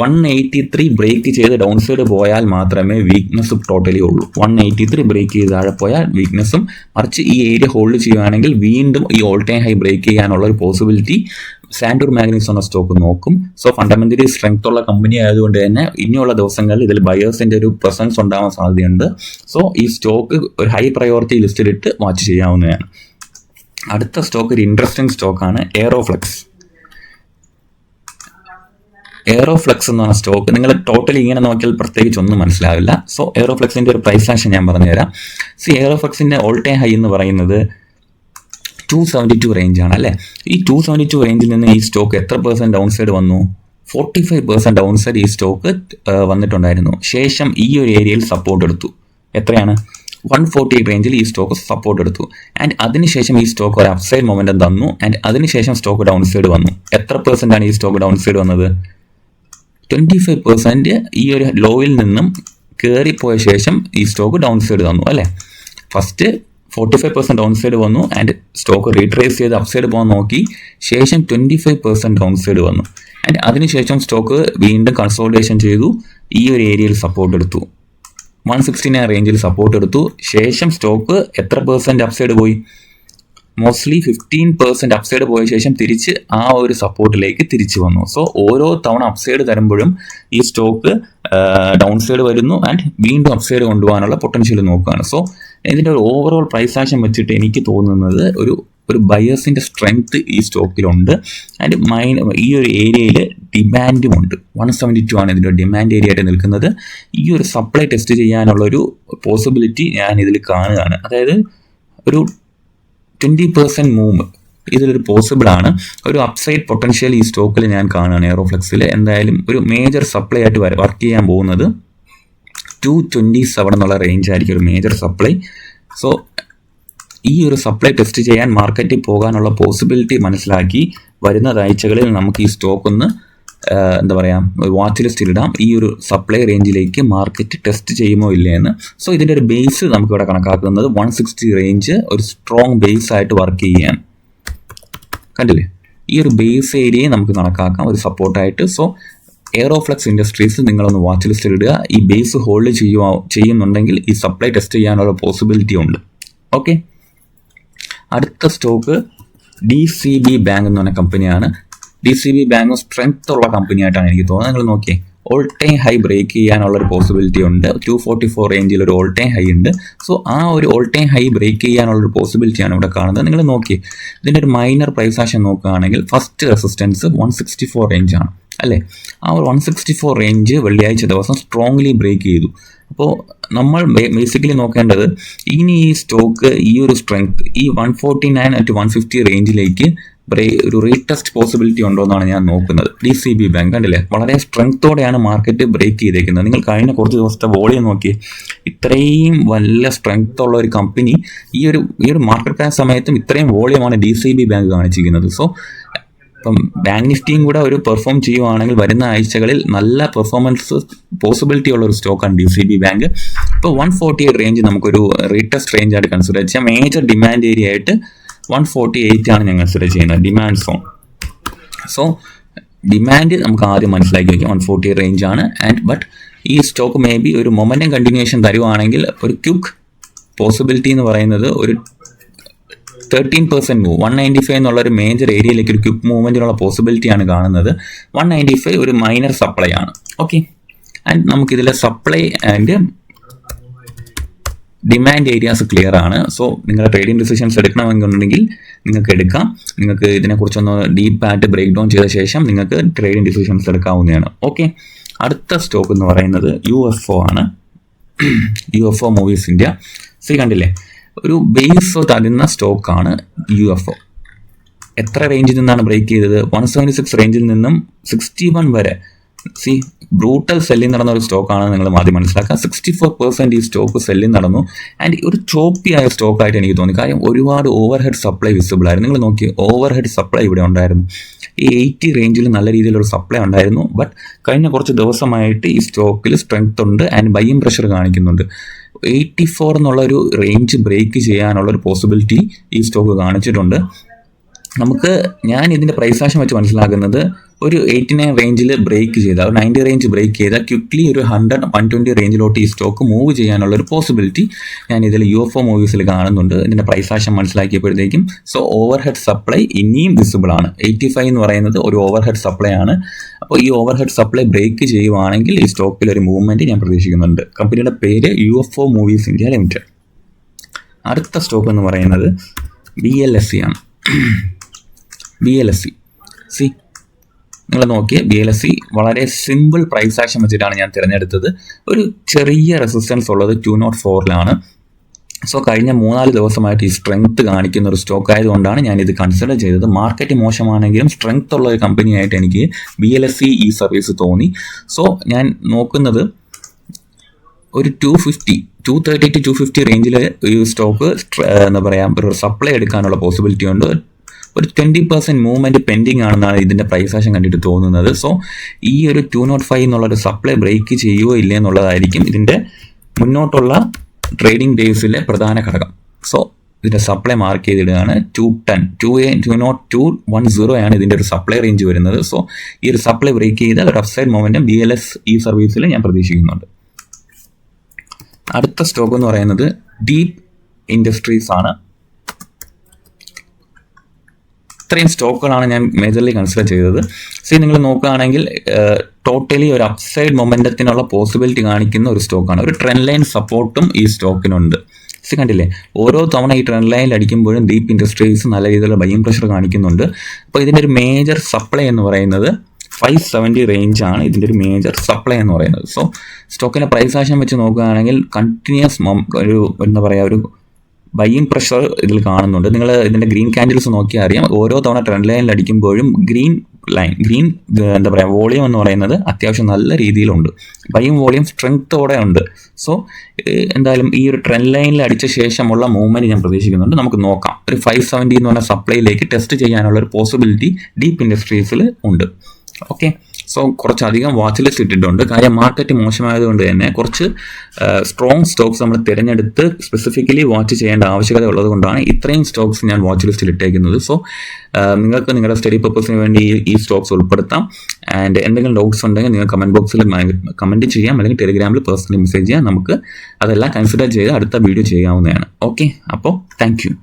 183 ബ്രേക്ക് ചെയ്ത് ഡൗൺ സൈഡ് പോയാൽ മാത്രമേ വീക്ക്നെസ് ടോട്ടലി ഉള്ളൂ. 183 ബ്രേക്ക് ചെയ്ത് താഴെ പോയാൽ വീക്ക്നെസ്സും, മറിച്ച് ഈ ഏരിയ ഹോൾഡ് ചെയ്യുകയാണെങ്കിൽ വീണ്ടും ഈ ഓൾ ടൈം ഹൈ ബ്രേക്ക് ചെയ്യാനുള്ള ഒരു പോസിബിലിറ്റി സാൻഡൂർ മാഗ്നീസ് എന്ന സ്റ്റോക്ക് നോക്കും. ഫണ്ടമെന്റലി സ്ട്രെങ്ത് ഉള്ള കമ്പനി ആയതുകൊണ്ട് തന്നെ ഇനിയുള്ള ദിവസങ്ങളിൽ ഇതിൽ ബയേഴ്സിന്റെ ഒരു പ്രസൻസ് ഉണ്ടാവാൻ സാധ്യതയുണ്ട്. ഈ സ്റ്റോക്ക് ഒരു ഹൈ പ്രയോറിറ്റി ലിസ്റ്റിലിട്ട് വാച്ച് ചെയ്യാവുന്നതാണ്. അടുത്ത സ്റ്റോക്ക് ഒരു ഇൻട്രസ്റ്റിംഗ് സ്റ്റോക്കാണ് എയറോഫ്ലെക്സ്. എയറോഫ്ലെക്സ് എന്ന് പറഞ്ഞ സ്റ്റോക്ക് നിങ്ങൾ ടോട്ടലി ഇങ്ങനെ നോക്കിയാൽ പ്രത്യേകിച്ച് ഒന്നും മനസ്സിലാവില്ല. എയറോഫ്ലെക്സിന്റെ ഒരു പ്രൈസ് ആക്ഷൻ ഞാൻ പറഞ്ഞുതരാം. എയറോഫ്ലെക്സിന്റെ ഓൾ ടൈം ഹൈ എന്ന് പറയുന്നത് 272 റേഞ്ചാണ് അല്ലേ? ഈ 272 റേഞ്ചിൽ നിന്ന് ഈ സ്റ്റോക്ക് എത്ര % ഡൗൺ സൈഡ് വന്നു? 45% ഡൗൺ സൈഡ് ഈ സ്റ്റോക്ക് വന്നിട്ടുണ്ടായിരുന്നു. ശേഷം ഈ ഒരു ഏരിയയിൽ സപ്പോർട്ട് എടുത്തു. എത്രയാണ്? 148 റേഞ്ചിൽ ഈ സ്റ്റോക്ക് സപ്പോർട്ട് എടുത്തു. ആൻഡ് അതിനുശേഷം ഈ സ്റ്റോക്ക് ഒരു അപ്സൈഡ് മൊമെന്റം തന്നു. ആൻഡ് അതിനുശേഷം സ്റ്റോക്ക് ഡൗൺ സൈഡ് വന്നു. എത്ര % ആണ് ഈ സ്റ്റോക്ക് ഡൗൺ സൈഡ് വന്നത്? 25% ഈ ഒരു ലോയിൽ നിന്നും കയറിപ്പോയ ശേഷം ഈ സ്റ്റോക്ക് ഡൗൺ സൈഡ് തന്നു അല്ലേ? ഫസ്റ്റ് 45% ഡൗൺ സൈഡ് വന്നു. ആൻഡ് സ്റ്റോക്ക് റീട്രേസ് ചെയ്ത് അപ് സൈഡ് പോകാൻ നോക്കി. ശേഷം 25% ഡൗൺ സൈഡ് വന്നു. ആൻഡ് അതിനുശേഷം സ്റ്റോക്ക് വീണ്ടും കൺസോളിഡേഷൻ ചെയ്തു. ഈ ഒരു ഏരിയയിൽ സപ്പോർട്ട് എടുത്തു. 169 റേഞ്ചിൽ സപ്പോർട്ട് എടുത്തു. ശേഷം സ്റ്റോക്ക് എത്ര % അപ്സൈഡ് പോയി? മോസ്റ്റ്ലി 15% അപ്സൈഡ് പോയ ശേഷം തിരിച്ച് ആ ഒരു സപ്പോർട്ടിലേക്ക് തിരിച്ചു വന്നു. ഓരോ തവണ അപ്സൈഡ് തരുമ്പോഴും ഈ സ്റ്റോക്ക് ഡൗൺ സൈഡ് വരുന്നു ആൻഡ് വീണ്ടും അപ്സൈഡ് കൊണ്ടുപോകാനുള്ള പൊട്ടൻഷ്യൽ നോക്കുകയാണ്. ഇതിൻ്റെ ഒരു ഓവറോൾ പ്രൈസ് ആക്ഷൻ വെച്ചിട്ട് എനിക്ക് തോന്നുന്നത് ഒരു ബയേഴ്സിന്റെ സ്ട്രെങ്ത് ഈ സ്റ്റോക്കിലുണ്ട്. ആൻഡ് ഈ ഒരു ഏരിയയിൽ ഡിമാൻഡും ഉണ്ട്. 172 ആണ് ഇതിൻ്റെ ഡിമാൻഡ് ഏരിയ ആയിട്ട് നിൽക്കുന്നത്. ഈ ഒരു സപ്ലൈ ടെസ്റ്റ് ചെയ്യാനുള്ള ഒരു പോസിബിലിറ്റി ഞാൻ ഇതിൽ കാണുകയാണ്. അതായത് ഒരു 20% മൂവ് ഇതിലൊരു പോസിബിൾ ആണ്. ഒരു അപ്സൈഡ് പൊട്ടൻഷ്യൽ ഈ സ്റ്റോക്കിൽ ഞാൻ കാണുകയാണ്. എയറോഫ്ലെക്സിൽ എന്തായാലും ഒരു മേജർ സപ്ലൈ ആയിട്ട് വർക്ക് ചെയ്യാൻ പോകുന്നത് 227 എന്നുള്ള റേഞ്ച് ആയിരിക്കും ഒരു മേജർ സപ്ലൈ. സോ ഈ ഒരു സപ്ലൈ ടെസ്റ്റ് ചെയ്യാൻ മാർക്കറ്റിൽ പോകാനുള്ള പോസിബിലിറ്റി മനസ്സിലാക്കി വരുന്ന ആഴ്ചകളിൽ നമുക്ക് ഈ സ്റ്റോക്ക് ഒന്ന് എന്താ പറയുക വാച്ച് ലിസ്റ്റിൽ ഇടാം. ഈ ഒരു സപ്ലൈ റേഞ്ചിലേക്ക് മാർക്കറ്റ് ടെസ്റ്റ് ചെയ്യുമോ ഇല്ലേ എന്ന്. സോ ഇതിൻ്റെ ഒരു ബേസ് നമുക്കിവിടെ കണക്കാക്കുന്നത് 160 റേഞ്ച് ഒരു സ്ട്രോങ് ബേസ് ആയിട്ട് വർക്ക് ചെയ്യാൻ കണ്ടില്ലേ. ഈ ഒരു ബേസ് ഏരിയയെ നമുക്ക് കണക്കാക്കാം ഒരു സപ്പോർട്ടായിട്ട്. സോ എയറോഫ്ലെക്സ് ഇൻഡസ്ട്രീസ് നിങ്ങളൊന്ന് വാച്ച് ലിസ്റ്റിൽ ഇടുക. ഈ ബേസ് ഹോൾഡ് ചെയ്യുന്നുണ്ടെങ്കിൽ ഈ സപ്ലൈ ടെസ്റ്റ് ചെയ്യാനുള്ള പോസിബിലിറ്റി ഉണ്ട്. ഓക്കെ, അടുത്ത സ്റ്റോക്ക് DCB ബാങ്ക് എന്ന് പറഞ്ഞ കമ്പനിയാണ്. DCB ബാങ്ക് സ്ട്രെങ്ത് ഉള്ള കമ്പനിയായിട്ടാണ് എനിക്ക് തോന്നുന്നത്. നിങ്ങൾ നോക്കിയേ, ഓൾ ടൈം ഹൈ ബ്രേക്ക് ചെയ്യാനുള്ള ഒരു പോസിബിലിറ്റി ഉണ്ട്. 244 റേഞ്ചിൽ ഒരു ഓൾ ടൈം ഹൈ ഉണ്ട്. സോ ആ ഒരു ഓൾ ടൈം ഹൈ ബ്രേക്ക് ചെയ്യാനുള്ള ഒരു പോസിബിലിറ്റിയാണ് ഇവിടെ കാണുന്നത്. നിങ്ങൾ നോക്കിയേ, ഇതിൻ്റെ ഒരു മൈനർ പ്രൈസ് ആക്ഷൻ നോക്കുകയാണെങ്കിൽ ഫസ്റ്റ് റെസിസ്റ്റൻസ് 164 റേഞ്ചാണ് അല്ലേ. ആ ഒരു 164 റേഞ്ച് വെള്ളിയാഴ്ച ദിവസം സ്ട്രോങ്ലി ബ്രേക്ക് ചെയ്തു. അപ്പോൾ നമ്മൾ ബേസിക്കലി നോക്കേണ്ടത് ഇനി ഈ സ്റ്റോക്ക് ഈ ഒരു സ്ട്രെങ്ത് ഈ 149 to 150 റേഞ്ചിലേക്ക് ഒരു റീടെസ്റ്റ് പോസിബിലിറ്റി ഉണ്ടോ എന്നാണ് ഞാൻ നോക്കുന്നത്. DCB ബാങ്ക് കണ്ടില്ലേ, വളരെ സ്ട്രെങ്ത്തോടെയാണ് മാർക്കറ്റ് ബ്രേക്ക് ചെയ്തേക്കുന്നത്. നിങ്ങൾ കഴിഞ്ഞ കുറച്ച് ദിവസത്തെ വോളിയം നോക്കി, ഇത്രയും വല്ല സ്ട്രെങ്ത് ഉള്ള ഒരു കമ്പനി ഈ ഒരു മാർക്കറ്റ് ക്രാഷ് സമയത്തും ഇത്രയും വോളിയമാണ് DCB ബാങ്ക് കാണിച്ചിരിക്കുന്നത്. സോ ഇപ്പം ബാങ്ക് നിഫ്റ്റിയും കൂടെ ഒരു പെർഫോം ചെയ്യുവാണെങ്കിൽ വരുന്ന ആഴ്ചകളിൽ നല്ല പെർഫോമൻസ് പോസിബിലിറ്റി ഉള്ള ഒരു സ്റ്റോക്കാണ് DCB ബാങ്ക്. ഇപ്പോൾ 148 റേഞ്ച് നമുക്കൊരു റീടെസ്റ്റ് റേഞ്ച് ആയിട്ട് കൺസിഡർ ചെയ്യാം. മേജർ ഡിമാൻഡ് ഏരിയ ആയിട്ട് 148 ആണ് ഞാൻ കൺസിഡർ ചെയ്യുന്നത്, ഡിമാൻഡ് സോൺ. സോ ഡിമാൻഡ് നമുക്ക് ആദ്യം മനസ്സിലാക്കി വയ്ക്കാം, 148 റേഞ്ച് ആണ്. ബട്ട് ഈ സ്റ്റോക്ക് മേ ബി ഒരു മൊമെന്റം കണ്ടിന്യൂഷൻ തരുവാണെങ്കിൽ ഒരു ക്വിക്ക് പോസിബിലിറ്റി എന്ന് പറയുന്നത് ഒരു 13% മൂവ് 195 എന്നുള്ള ഒരു മേജർ ഏരിയയിലേക്ക് ഒരു ക്വിക്ക് മൂവ്മെന്റിനുള്ള പോസിബിലിറ്റിയാണ് കാണുന്നത്. 195 ഒരു മൈനർ സപ്ലൈ ആണ്. ഓക്കെ, ആൻഡ് നമുക്കിതിലെ supply and demand areas clear ആണ്. സോ നിങ്ങളുടെ ട്രേഡിംഗ് ഡിസിഷൻസ് എടുക്കണമെന്നുണ്ടെങ്കിൽ നിങ്ങൾക്ക് എടുക്കാം. നിങ്ങൾക്ക് ഇതിനെക്കുറിച്ചൊന്ന് ഡീപ്പായിട്ട് ബ്രേക്ക് ഡൗൺ ചെയ്ത ശേഷം നിങ്ങൾക്ക് ട്രേഡിംഗ് ഡിസിഷൻസ് എടുക്കാവുന്നതാണ്. ഓക്കെ, അടുത്ത സ്റ്റോക്ക് എന്ന് പറയുന്നത് UFO ആണ്. UFO movies India. കണ്ടില്ലേ, ഒരു ബേസ് തരുന്ന സ്റ്റോക്കാണ് UFO. എത്ര റേഞ്ചിൽ നിന്നാണ് ബ്രേക്ക് ചെയ്തത്? 176 റേഞ്ചിൽ നിന്നും 61 വരെ. ബ്രൂട്ടൽ സെല്ലിംഗ് നടന്ന ഒരു സ്റ്റോക്കാണ് നിങ്ങൾ ആദ്യം മനസ്സിലാക്കുക. 64% ഈ സ്റ്റോക്ക് സെല്ലിംഗ് നടന്നു. ആൻഡ് ഒരു ചോപ്പിയായ സ്റ്റോക്കായിട്ട് എനിക്ക് തോന്നി. കാര്യം ഒരുപാട് ഓവർഹെഡ് സപ്ലൈ വിസിബിൾ ആയിരുന്നു. നിങ്ങൾ നോക്കി, ഓവർഹെഡ് സപ്ലൈ ഇവിടെ ഉണ്ടായിരുന്നു. ഈ 80 റേഞ്ചിൽ നല്ല രീതിയിലൊരു സപ്ലൈ ഉണ്ടായിരുന്നു. ബട്ട് കഴിഞ്ഞ കുറച്ച് ദിവസമായിട്ട് ഈ സ്റ്റോക്കിൽ സ്ട്രെങ്ത് ഉണ്ട് ആൻഡ് ബൈയിങ് പ്രഷർ കാണിക്കുന്നുണ്ട്. 84 എന്നുള്ള ഒരു റേഞ്ച് ബ്രേക്ക് ചെയ്യാനുള്ള ഒരു പോസിബിലിറ്റി ഈ സ്റ്റോക്ക് കാണിച്ചിട്ടുണ്ട്. ഞാൻ ഇതിൻ്റെ പ്രൈസ് ആക്ഷൻ വെച്ച് മനസ്സിലാക്കുന്നത് ഒരു 89 റേഞ്ചിൽ ബ്രേക്ക് ചെയ്ത, ഒരു 90 റേഞ്ച് ബ്രേക്ക് ചെയ്താൽ ക്വിക്ലി ഒരു 100-120 റേഞ്ചിലോട്ട് ഈ സ്റ്റോക്ക് മൂവ് ചെയ്യാനുള്ള ഒരു പോസിബിലിറ്റി ഞാൻ ഇതിൽ UFO മൂവീസിൽ കാണുന്നുണ്ട്. ഇതിൻ്റെ പ്രൈസ് ആക്ഷൻ മനസ്സിലാക്കിയപ്പോഴത്തേക്കും. സോ ഓവർഹെഡ് സപ്ലൈ ഇനിയും വിസിബിൾ ആണ്. 85 എന്ന് പറയുന്നത് ഒരു ഓവർഹെഡ് സപ്ലൈ ആണ്. അപ്പോൾ ഈ ഓവർഹെഡ് സപ്ലൈ ബ്രേക്ക് ചെയ്യുവാണെങ്കിൽ ഈ സ്റ്റോക്കിൽ ഒരു മൂവ്മെൻറ്റ് ഞാൻ പ്രതീക്ഷിക്കുന്നുണ്ട്. കമ്പനിയുടെ പേര് UFO മൂവീസ് ഇന്ത്യ ലിമിറ്റഡ്. അടുത്ത സ്റ്റോക്ക് എന്ന് പറയുന്നത് BLSE ആണ്. BLSE നിങ്ങൾ നോക്കിയ BLSE വളരെ സിമ്പിൾ പ്രൈസ് ആക്ഷൻ വെച്ചിട്ടാണ് ഞാൻ തിരഞ്ഞെടുത്തത്. ഒരു ചെറിയ റെസിസ്റ്റൻസ് ഉള്ളത് 204 സോ കഴിഞ്ഞ 3-4 ദിവസമായിട്ട് ഈ സ്ട്രെങ്ത് കാണിക്കുന്ന ഒരു സ്റ്റോക്ക് ആയതുകൊണ്ടാണ് ഞാൻ ഇത് കൺസിഡർ ചെയ്തത്. മാർക്കറ്റ് മോശമാണെങ്കിലും സ്ട്രെങ്ത് ഉള്ള ഒരു കമ്പനിയായിട്ട് എനിക്ക് BLSE ഈ സർവീസ് തോന്നി. സോ ഞാൻ നോക്കുന്നത് ഒരു 230 to 250 റേഞ്ചിൽ ഈ സ്റ്റോക്ക് എന്താ പറയുക ഒരു സപ്ലൈ എടുക്കാനുള്ള പോസിബിലിറ്റി ഉണ്ട്. ഒരു 20% മൂവ്മെൻറ്റ് പെൻഡിങ് ആണെന്നാണ് ഇതിൻ്റെ പ്രൈസ് ആക്ഷൻ കണ്ടിട്ട് തോന്നുന്നത്. സോ ഈ ഒരു 205 എന്നുള്ളൊരു സപ്ലൈ ബ്രേക്ക് ചെയ്യുമോ ഇല്ലേ എന്നുള്ളതായിരിക്കും ഇതിൻ്റെ മുന്നോട്ടുള്ള ട്രേഡിംഗ് ഡേയ്സിലെ പ്രധാന ഘടകം. സോ ഇതിൻ്റെ സപ്ലൈ മാർക്ക് ചെയ്തിടുകയാണ് 210 ആണ് ഇതിൻ്റെ ഒരു സപ്ലൈ റേഞ്ച് വരുന്നത്. സോ ഈ ഒരു സപ്ലൈ ബ്രേക്ക് ചെയ്താൽ ഒരു അപ്സൈഡ് മൊമെൻറ്റം BLSE സർവീസിൽ ഞാൻ പ്രതീക്ഷിക്കുന്നുണ്ട്. അടുത്ത സ്റ്റോക്ക് എന്ന് പറയുന്നത് ഡീപ്പ് ഇൻഡസ്ട്രീസ് ആണ്. ഇത്രയും സ്റ്റോക്കുകളാണ് ഞാൻ മേജർലി കൺസിഡർ ചെയ്തത്. നിങ്ങൾ നോക്കുകയാണെങ്കിൽ ടോട്ടലി ഒരു അപ്സൈഡ് മൊമെൻറ്റത്തിനുള്ള പോസിബിലിറ്റി കാണിക്കുന്ന ഒരു സ്റ്റോക്കാണ്. ഒരു ട്രെൻഡ് ലൈൻ സപ്പോർട്ടും ഈ സ്റ്റോക്കിനുണ്ട്. കണ്ടില്ലേ, ഓരോ തവണ ഈ ട്രെൻഡ് ലൈനിൽ അടിക്കുമ്പോഴും ഡീപ്പ് ഇൻഡസ്ട്രീസ് നല്ല രീതിയിലുള്ള ബൈയിങ് പ്രഷർ കാണിക്കുന്നുണ്ട്. അപ്പോൾ ഇതിൻ്റെ ഒരു മേജർ സപ്ലൈ എന്ന് പറയുന്നത് 570 റേഞ്ചാണ് ഇതിൻ്റെ ഒരു മേജർ സപ്ലൈ എന്ന് പറയുന്നത്. സോ സ്റ്റോക്കിൻ്റെ പ്രൈസ് ആക്ഷൻ വെച്ച് നോക്കുകയാണെങ്കിൽ കണ്ടിന്യൂസ് ഒരു എന്താ പറയുക ഒരു ബൈയിങ് പ്രഷർ ഇതിൽ കാണുന്നുണ്ട്. നിങ്ങൾ ഇതിൻ്റെ ഗ്രീൻ ക്യാൻഡിൽസ് നോക്കിയാൽ അറിയാം, ഓരോ തവണ ട്രെൻഡ് ലൈനിൽ അടിക്കുമ്പോഴും ഗ്രീൻ എന്താ പറയുക വോളിയം എന്ന് പറയുന്നത് അത്യാവശ്യം നല്ല രീതിയിലുണ്ട്. ബൈയിങ് വോളിയം സ്ട്രെങ്ത്തോടെ ഉണ്ട്. സോ എന്തായാലും ഈ ഒരു ട്രെൻഡ് ലൈനിൽ അടിച്ച ശേഷമുള്ള മൂവ്മെൻറ്റ് ഞാൻ പ്രതീക്ഷിക്കുന്നുണ്ട്. നമുക്ക് നോക്കാം. ഒരു 570 എന്ന് പറഞ്ഞ സപ്ലൈയിലേക്ക് ടെസ്റ്റ് ചെയ്യാനുള്ള ഒരു പോസിബിലിറ്റി ഡീപ്പ് ഇൻഡസ്ട്രീസിൽ ഉണ്ട്. ഓക്കെ, സോ കുറച്ചധികം വാച്ച് ലിസ്റ്റ് ഇട്ടിട്ടുണ്ട്. കാര്യം മാർക്കറ്റ് മോശമായതുകൊണ്ട് തന്നെ കുറച്ച് സ്ട്രോങ് സ്റ്റോക്സ് നമ്മൾ തിരഞ്ഞെടുത്ത് സ്പെസിഫിക്കലി വാച്ച് ചെയ്യേണ്ട ആവശ്യകത ഉള്ളത് കൊണ്ടാണ് ഇത്രയും സ്റ്റോക്സ് ഞാൻ വാച്ച് ലിസ്റ്റിൽ ഇട്ടേക്കുന്നത്. സോ നിങ്ങൾക്ക് നിങ്ങളുടെ സ്റ്റഡി പർപ്പസിന് വേണ്ടി ഈ സ്റ്റോക്സ് ഉൾപ്പെടുത്താം. ആൻഡ് എന്തെങ്കിലും ഡൗട്ട്സ് ഉണ്ടെങ്കിൽ നിങ്ങൾ കമൻറ്റ് ബോക്സിൽ കമൻറ്റ് ചെയ്യാം, അല്ലെങ്കിൽ ടെലിഗ്രാമിൽ പേഴ്സണലി മെസ്സേജ് ചെയ്യാം. നമുക്ക് അതെല്ലാം കൺസിഡർ ചെയ്ത് അടുത്ത വീഡിയോ ചെയ്യാവുന്നതാണ്. ഓക്കെ, അപ്പോൾ താങ്ക് യു.